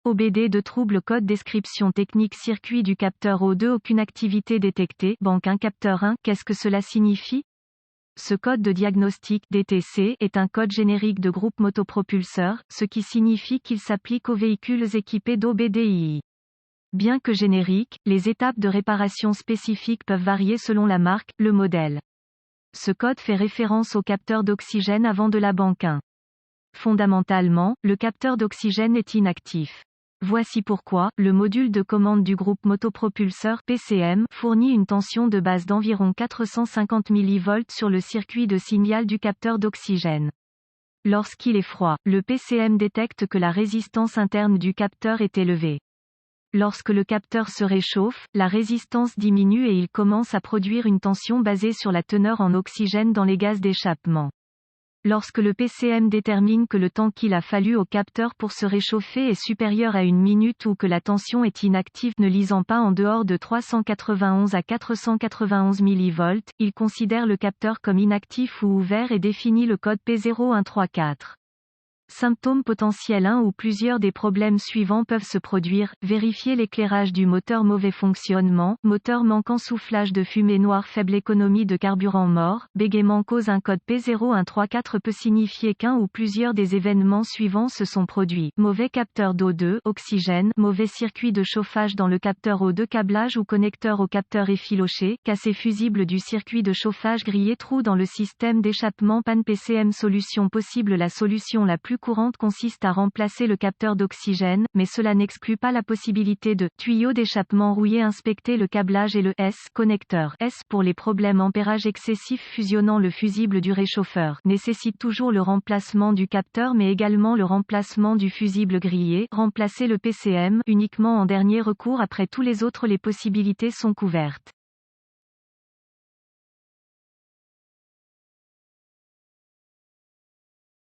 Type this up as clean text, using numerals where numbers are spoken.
OBD de trouble code description technique circuit du capteur O2 aucune activité détectée, banque 1 capteur 1, qu'est-ce que cela signifie? Ce code de diagnostic DTC est un code générique de groupe motopropulseur, ce qui signifie qu'il s'applique aux véhicules équipés d'OBDII. Bien que génériques, les étapes de réparation spécifiques peuvent varier selon la marque, le modèle. Ce code fait référence au capteur d'oxygène avant de la banque 1. Fondamentalement, le capteur d'oxygène est inactif. Voici pourquoi, le module de commande du groupe motopropulseur PCM fournit une tension de base d'environ 450 mV sur le circuit de signal du capteur d'oxygène. Lorsqu'il est froid, le PCM détecte que la résistance interne du capteur est élevée. Lorsque le capteur se réchauffe, la résistance diminue et il commence à produire une tension basée sur la teneur en oxygène dans les gaz d'échappement. Lorsque le PCM détermine que le temps qu'il a fallu au capteur pour se réchauffer est supérieur à 1 minute ou que la tension est inactive ne lisant pas en dehors de 391 à 491 mV, il considère le capteur comme inactif ou ouvert et définit le code P0134. Symptômes potentiels. Un ou plusieurs des problèmes suivants peuvent se produire, vérifier l'éclairage du moteur, mauvais fonctionnement, moteur manquant, soufflage de fumée noire, faible économie de carburant, mort, bégaiement. Cause. Un code P0134 peut signifier qu'un ou plusieurs des événements suivants se sont produits: mauvais capteur d'O2, oxygène, mauvais circuit de chauffage dans le capteur O2, câblage ou connecteur au capteur effiloché, cassé fusible du circuit de chauffage, grillé, trou dans le système d'échappement, panne PCM. Solution possible. La solution la plus courante consiste à remplacer le capteur d'oxygène, mais cela n'exclut pas la possibilité de tuyau d'échappement rouillé. Inspecter le câblage et le connecteur S pour les problèmes ampérage excessif fusionnant le fusible du réchauffeur nécessite toujours le remplacement du capteur mais également le remplacement du fusible grillé. Remplacer le PCM uniquement en dernier recours, après tous les autres les possibilités sont couvertes.